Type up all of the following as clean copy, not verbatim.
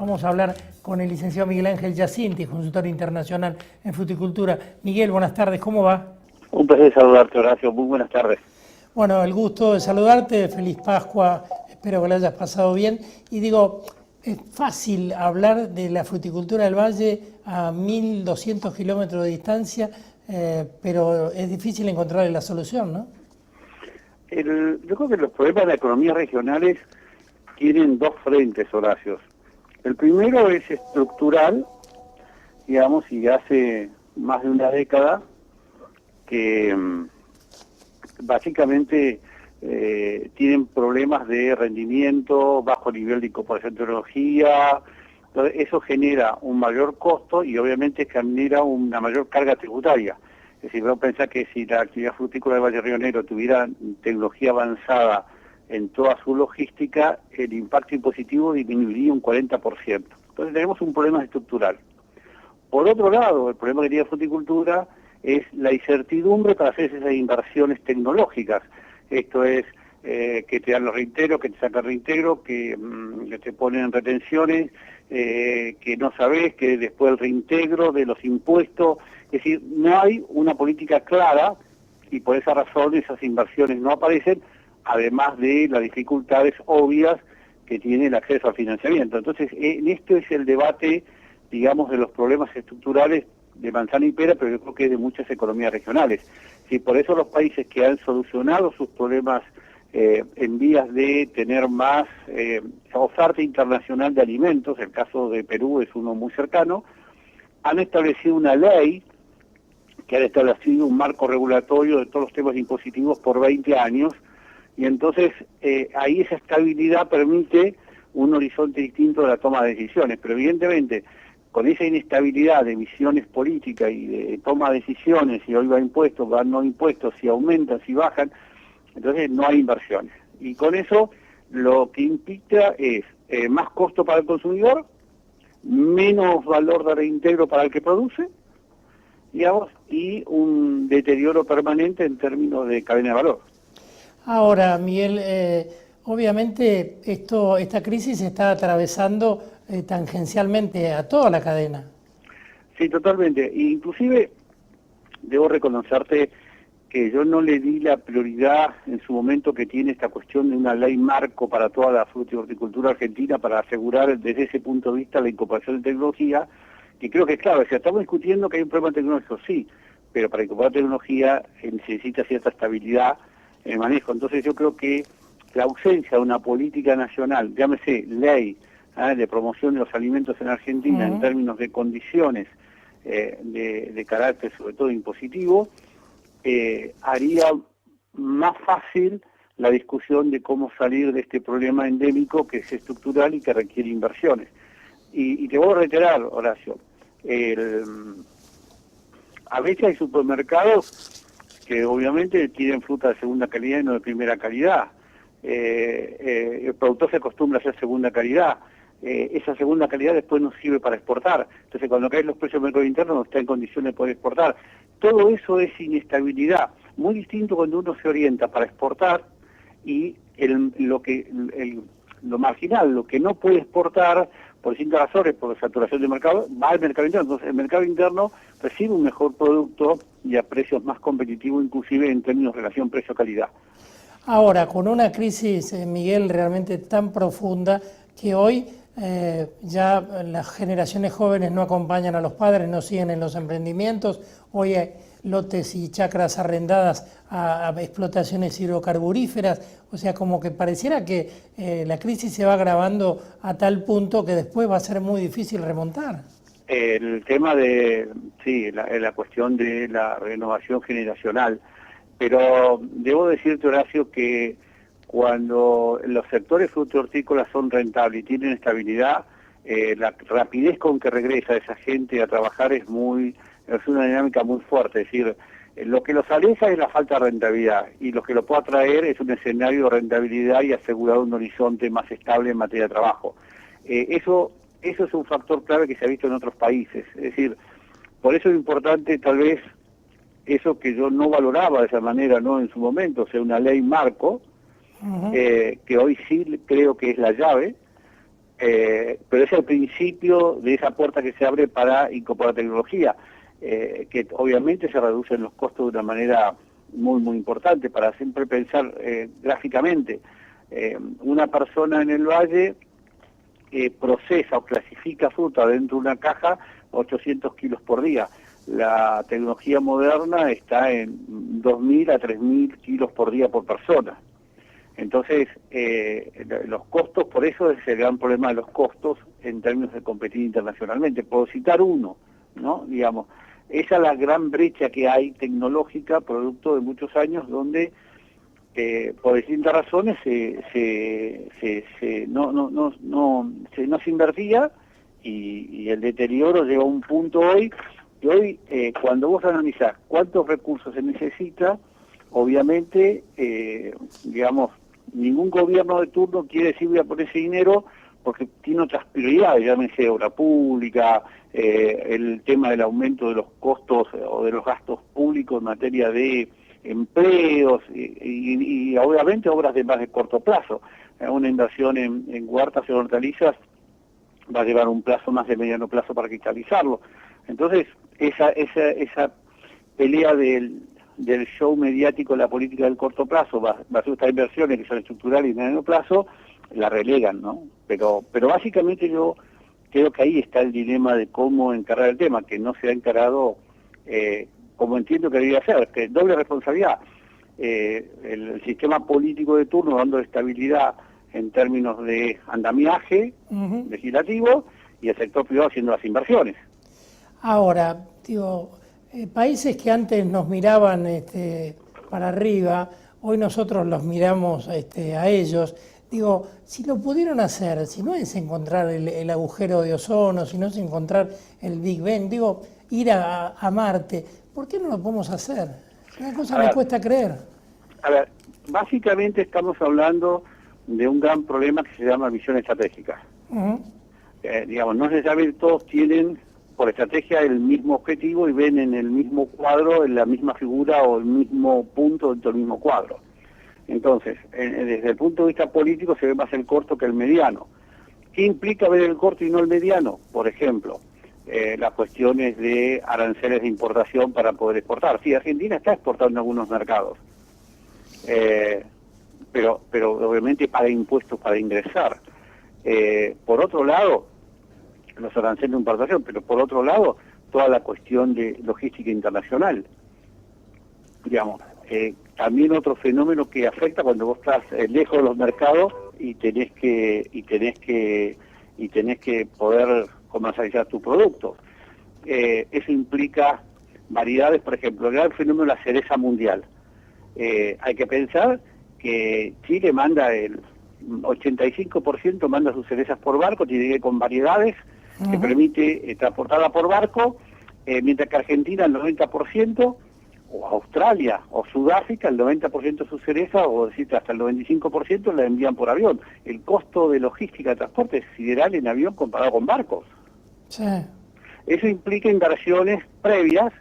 Vamos a hablar con el licenciado Miguel Ángel Giacinti, consultor internacional en fruticultura. Miguel, buenas tardes, ¿cómo va? Un placer saludarte, Horacio. Muy buenas tardes. Bueno, el gusto de saludarte, feliz Pascua, espero que lo hayas pasado bien. Y digo, es fácil hablar de la fruticultura del Valle a 1.200 kilómetros de distancia, pero es difícil encontrarle la solución, ¿no? Yo creo que los problemas de la economía regionales tienen dos frentes, Horacio. El primero es estructural, digamos, y hace más de una década que básicamente tienen problemas de rendimiento, bajo nivel de incorporación de tecnología. Entonces, eso genera un mayor costo y obviamente genera una mayor carga tributaria. Es decir, vamos a pensar que si la actividad frutícola del Valle Río Negro tuviera tecnología avanzada en toda su logística, el impacto impositivo disminuiría un 40%. Entonces tenemos un problema estructural. Por otro lado, el problema que tiene la fruticultura es la incertidumbre para hacer esas inversiones tecnológicas. Esto es que te dan los reintegros, que te sacan reintegro, que te ponen retenciones, que no sabes, que después el reintegro de los impuestos. Es decir, no hay una política clara y por esa razón esas inversiones no aparecen, además de las dificultades obvias que tiene el acceso al financiamiento. Entonces, en esto es el debate, digamos, de los problemas estructurales de manzana y pera, pero yo creo que es de muchas economías regionales. Sí, por eso los países que han solucionado sus problemas en vías de tener más oferta internacional de alimentos, el caso de Perú es uno muy cercano, han establecido una ley que ha establecido un marco regulatorio de todos los temas impositivos por 20 años, y entonces ahí esa estabilidad permite un horizonte distinto de la toma de decisiones, pero evidentemente con esa inestabilidad de visiones políticas y de toma de decisiones, si hoy va impuestos, van no impuestos, si aumentan, si bajan, entonces no hay inversiones. Y con eso lo que implica es más costo para el consumidor, menos valor de reintegro para el que produce, digamos, y un deterioro permanente en términos de cadena de valor. Ahora, Miguel, obviamente esta crisis está atravesando tangencialmente a toda la cadena. Sí, totalmente. Inclusive, debo reconocerte que yo no le di la prioridad en su momento que tiene esta cuestión de una ley marco para toda la fruta y horticultura argentina para asegurar desde ese punto de vista la incorporación de tecnología, que creo que es clave. O sea, estamos discutiendo que hay un problema tecnológico, sí, pero para incorporar tecnología necesita cierta estabilidad en el manejo. Entonces yo creo que la ausencia de una política nacional, llámese ley de promoción de los alimentos en Argentina en términos de condiciones de carácter sobre todo impositivo, haría más fácil la discusión de cómo salir de este problema endémico que es estructural y que requiere inversiones. Y te voy a reiterar, Horacio, a veces hay supermercados que obviamente tienen fruta de segunda calidad y no de primera calidad. El productor se acostumbra a hacer segunda calidad. Esa segunda calidad después no sirve para exportar. Entonces, cuando caen los precios del mercado interno, no está en condiciones de poder exportar. Todo eso es inestabilidad. Muy distinto cuando uno se orienta para exportar y lo marginal, lo que no puede exportar por distintas razones, por saturación de mercado, va al mercado interno. Entonces, el mercado interno recibe un mejor producto y a precios más competitivos, inclusive en términos de relación precio-calidad. Ahora, con una crisis, Miguel, realmente tan profunda que hoy ya las generaciones jóvenes no acompañan a los padres, no siguen en los emprendimientos, hoy hay lotes y chacras arrendadas a explotaciones hidrocarburíferas, o sea, como que pareciera que la crisis se va agravando a tal punto que después va a ser muy difícil remontar. El tema de, sí, la cuestión de la renovación generacional, pero debo decirte, Horacio, que cuando los sectores frutícolas son rentables y tienen estabilidad, la rapidez con que regresa esa gente a trabajar es una dinámica muy fuerte. Es decir, lo que los aleja es la falta de rentabilidad y lo que lo puede atraer es un escenario de rentabilidad y asegurar un horizonte más estable en materia de trabajo. Eso es un factor clave que se ha visto en otros países. Es decir, por eso es importante tal vez eso que yo no valoraba de esa manera, ¿no?, en su momento, o sea, una ley marco, que hoy sí creo que es la llave, pero es el principio de esa puerta que se abre para incorporar tecnología, que obviamente se reducen los costos de una manera muy, muy importante, para siempre pensar gráficamente. Una persona en el valle procesa o clasifica fruta dentro de una caja 800 kilos por día. La tecnología moderna está en 2.000 a 3.000 kilos por día por persona. Entonces, los costos, por eso es el gran problema de los costos en términos de competir internacionalmente. Puedo citar uno, ¿no? Digamos, esa es la gran brecha que hay tecnológica, producto de muchos años donde por distintas razones no se invertía y el deterioro llegó a un punto hoy, que hoy cuando vos analizás cuántos recursos se necesita, obviamente, digamos, ningún gobierno de turno quiere decir voy a poner ese dinero porque tiene otras prioridades, llámese obra pública, el tema del aumento de los costos o de los gastos públicos en materia de empleos y obviamente obras de más de corto plazo. Una inversión en huertas y hortalizas va a llevar un plazo más de mediano plazo para cristalizarlo. Entonces, esa pelea del show mediático de la política del corto plazo versus estas inversiones que son estructurales y de mediano plazo, la relegan, ¿no? Pero básicamente yo creo que ahí está el dilema de cómo encarar el tema, que no se ha encarado como entiendo que debería ser, que doble responsabilidad. El sistema político de turno dando estabilidad en términos de andamiaje legislativo y el sector privado haciendo las inversiones. Ahora, digo, países que antes nos miraban para arriba, hoy nosotros los miramos a ellos. Digo, si lo pudieron hacer, si no es encontrar el agujero de ozono, si no es encontrar el Big Bang, digo, ir a Marte, ¿por qué no lo podemos hacer? Una cosa me cuesta creer. A ver, básicamente estamos hablando de un gran problema que se llama visión estratégica. Digamos, no necesariamente todos tienen por estrategia el mismo objetivo y ven en el mismo cuadro, en la misma figura o el mismo punto dentro del mismo cuadro. Entonces, desde el punto de vista político se ve más el corto que el mediano. ¿Qué implica ver el corto y no el mediano? Por ejemplo, las cuestiones de aranceles de importación para poder exportar. Sí, Argentina está exportando en algunos mercados, pero obviamente paga impuestos para ingresar. Por otro lado, los aranceles de importación, pero por otro lado, toda la cuestión de logística internacional. Digamos, también otro fenómeno que afecta cuando vos estás lejos de los mercados y tenés que poder comercializar tus productos. Eso implica variedades, por ejemplo, el gran fenómeno de la cereza mundial. Hay que pensar que Chile manda el 85% manda sus cerezas por barco, tiene que ir con variedades que permite transportarla por barco, mientras que Argentina el 90%, o Australia o Sudáfrica, el 90% de sus cerezas, o decirte hasta el 95%, la envían por avión. El costo de logística de transporte es sideral en avión comparado con barcos. Sí. Eso implica inversiones previas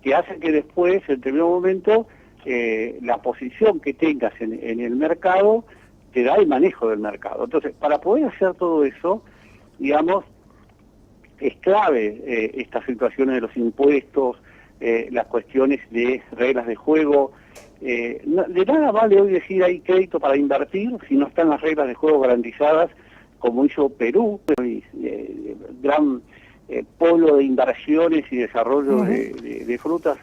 que hacen que después, en determinado momento, la posición que tengas en el mercado te da el manejo del mercado. Entonces, para poder hacer todo eso, digamos, es clave estas situaciones de los impuestos, las cuestiones de reglas de juego. De nada vale hoy decir hay crédito para invertir si no están las reglas de juego garantizadas, como hizo Perú, gran polo de inversiones y desarrollo de frutas,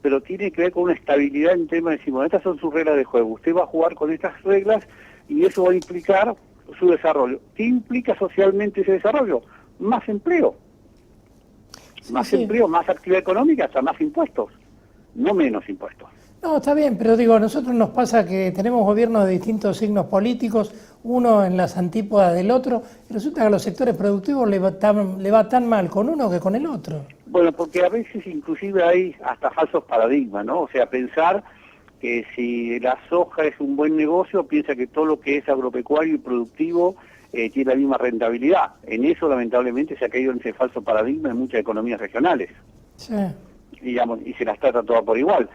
pero tiene que ver con una estabilidad en tema de decir, bueno, estas son sus reglas de juego, usted va a jugar con estas reglas y eso va a implicar su desarrollo. ¿Qué implica socialmente ese desarrollo? Más empleo. Más empleo, más actividad económica, hasta más impuestos, no menos impuestos. No, está bien, pero digo, a nosotros nos pasa que tenemos gobiernos de distintos signos políticos, uno en las antípodas del otro, y resulta que a los sectores productivos le va tan mal con uno que con el otro. Bueno, porque a veces inclusive hay hasta falsos paradigmas, ¿no? O sea, pensar que si la soja es un buen negocio, piensa que todo lo que es agropecuario y productivo tiene la misma rentabilidad. En eso, lamentablemente, se ha caído en ese falso paradigma en muchas economías regionales. Sí. Digamos, y se las trata todas por igual.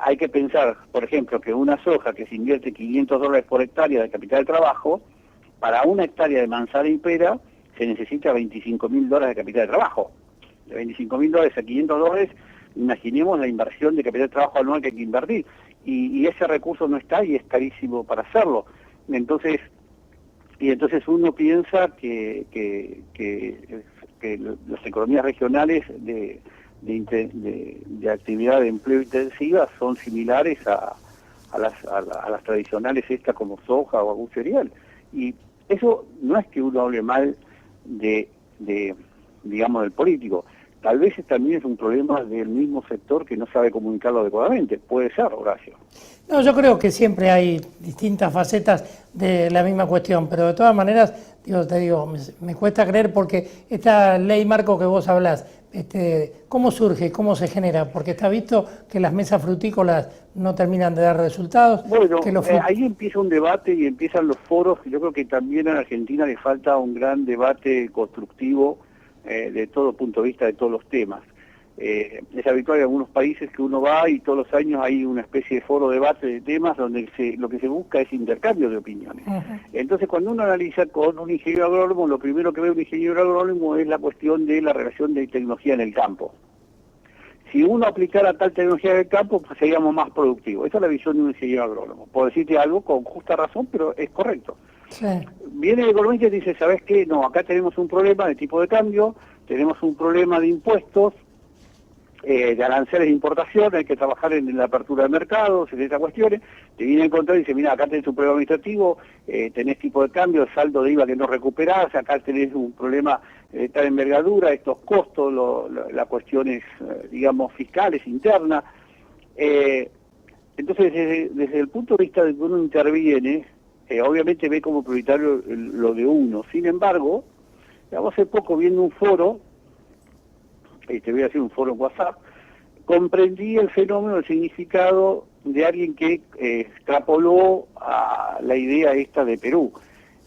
Hay que pensar, por ejemplo, que una soja que se invierte $500 por hectárea de capital de trabajo, para una hectárea de manzana y pera se necesita $25.000 de capital de trabajo. De $25.000 a $500, imaginemos la inversión de capital de trabajo anual que hay que invertir. Y ese recurso no está y es carísimo para hacerlo. Entonces uno piensa que las economías regionales de actividad de empleo intensiva son similares a las tradicionales estas como soja o algún cereal. Y eso no es que uno hable mal digamos, del político. Tal vez también es un problema del mismo sector que no sabe comunicarlo adecuadamente. Puede ser, Horacio. No, yo creo que siempre hay distintas facetas de la misma cuestión, pero de todas maneras, te digo, me cuesta creer porque esta ley marco que vos hablás, ¿cómo surge, cómo se genera? Porque está visto que las mesas frutícolas no terminan de dar resultados. Bueno, que ahí empieza un debate y empiezan los foros. Yo creo que también en Argentina le falta un gran debate constructivo de todo punto de vista de todos los temas. Es habitual en algunos países que uno va y todos los años hay una especie de foro debate de temas donde lo que se busca es intercambio de opiniones. Entonces, cuando uno analiza con un ingeniero agrónomo, lo primero que ve un ingeniero agrónomo es la cuestión de la relación de tecnología en el campo. Si uno aplicara tal tecnología en el campo, pues seríamos más productivos. Esa es la visión de un ingeniero agrónomo. Por decirte algo con justa razón, pero es correcto. Sí. Viene el economista y dice, ¿sabes qué? No, acá tenemos un problema de tipo de cambio, tenemos un problema de impuestos, de aranceles de importación, hay que trabajar en la apertura de mercados, en esas cuestiones. Te viene a encontrar y dice, mira, acá tenés un problema administrativo, tenés tipo de cambio, saldo de IVA que no recuperás, acá tenés un problema de tal envergadura, estos costos, las cuestiones, digamos, fiscales, internas. Entonces, desde el punto de vista de que uno interviene, obviamente ve como prioritario lo de uno. Sin embargo, hace poco viendo un foro, te voy a hacer un foro en WhatsApp, comprendí el fenómeno, el significado de alguien que extrapoló a la idea esta de Perú.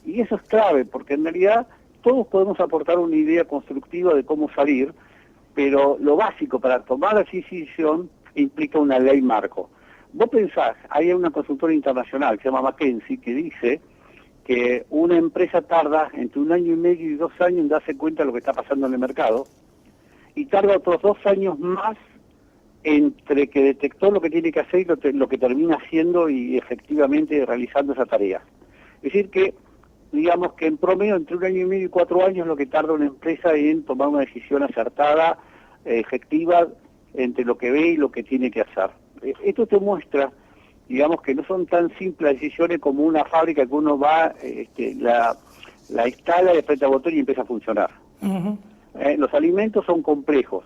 Y eso es clave, porque en realidad todos podemos aportar una idea constructiva de cómo salir, pero lo básico para tomar la decisión implica una ley marco. Vos pensás, hay una consultora internacional que se llama McKinsey que dice que una empresa tarda entre 1 año y medio y 2 años en darse cuenta de lo que está pasando en el mercado, y tarda otros 2 años más entre que detectó lo que tiene que hacer y lo que termina haciendo y efectivamente realizando esa tarea. Es decir que, digamos que en promedio entre 1 año y medio y 4 años es lo que tarda una empresa en tomar una decisión acertada, efectiva, entre lo que ve y lo que tiene que hacer. Esto te muestra, digamos, que no son tan simples decisiones como una fábrica que uno va, la instala, le aprieta el botón y empieza a funcionar. Los alimentos son complejos.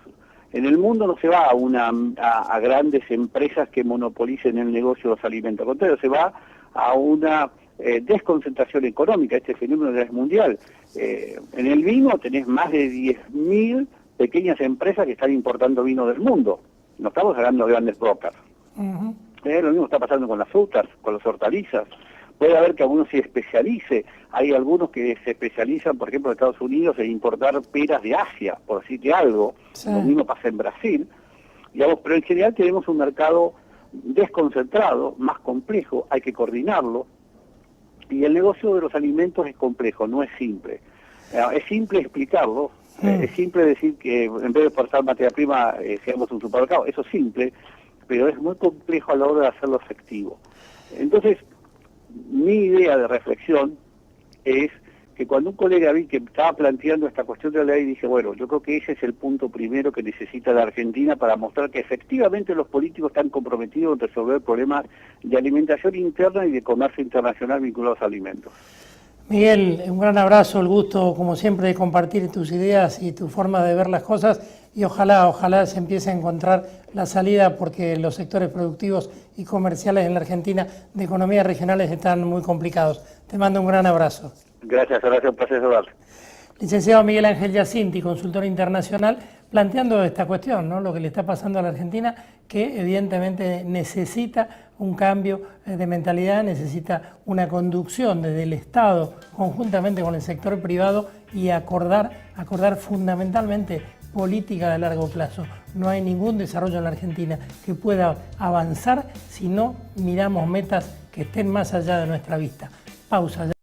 En el mundo no se va a grandes empresas que monopolicen el negocio de los alimentos. Al contrario, se va a una desconcentración económica. Este fenómeno ya es mundial. En el vino tenés más de 10.000 pequeñas empresas que están importando vino del mundo. No estamos hablando de grandes brokers. Lo mismo está pasando con las frutas, con las hortalizas. Puede haber que algunos se especialice. Hay algunos que se especializan, por ejemplo, en Estados Unidos, en importar peras de Asia, por decirte algo. Sí. Lo mismo pasa en Brasil. Digamos, pero en general tenemos un mercado desconcentrado, más complejo, hay que coordinarlo. Y el negocio de los alimentos es complejo, no es simple. Es simple explicarlo, es simple decir que en vez de exportar materia prima, seamos un supermercado. Eso es simple, pero es muy complejo a la hora de hacerlo efectivo. Entonces, mi idea de reflexión es que cuando un colega vi que estaba planteando esta cuestión de la ley, dije, bueno, yo creo que ese es el punto primero que necesita la Argentina para mostrar que efectivamente los políticos están comprometidos en resolver problemas de alimentación interna y de comercio internacional vinculados a alimentos. Miguel, un gran abrazo, el gusto como siempre de compartir tus ideas y tu forma de ver las cosas y ojalá se empiece a encontrar la salida porque los sectores productivos y comerciales en la Argentina de economías regionales están muy complicados. Te mando un gran abrazo. Gracias, un placer saludarte. Licenciado Miguel Ángel Giacinti, consultor internacional, planteando esta cuestión, ¿no? Lo que le está pasando a la Argentina, que evidentemente necesita un cambio de mentalidad, necesita una conducción desde el Estado conjuntamente con el sector privado y acordar fundamentalmente política de largo plazo. No hay ningún desarrollo en la Argentina que pueda avanzar si no miramos metas que estén más allá de nuestra vista. Pausa.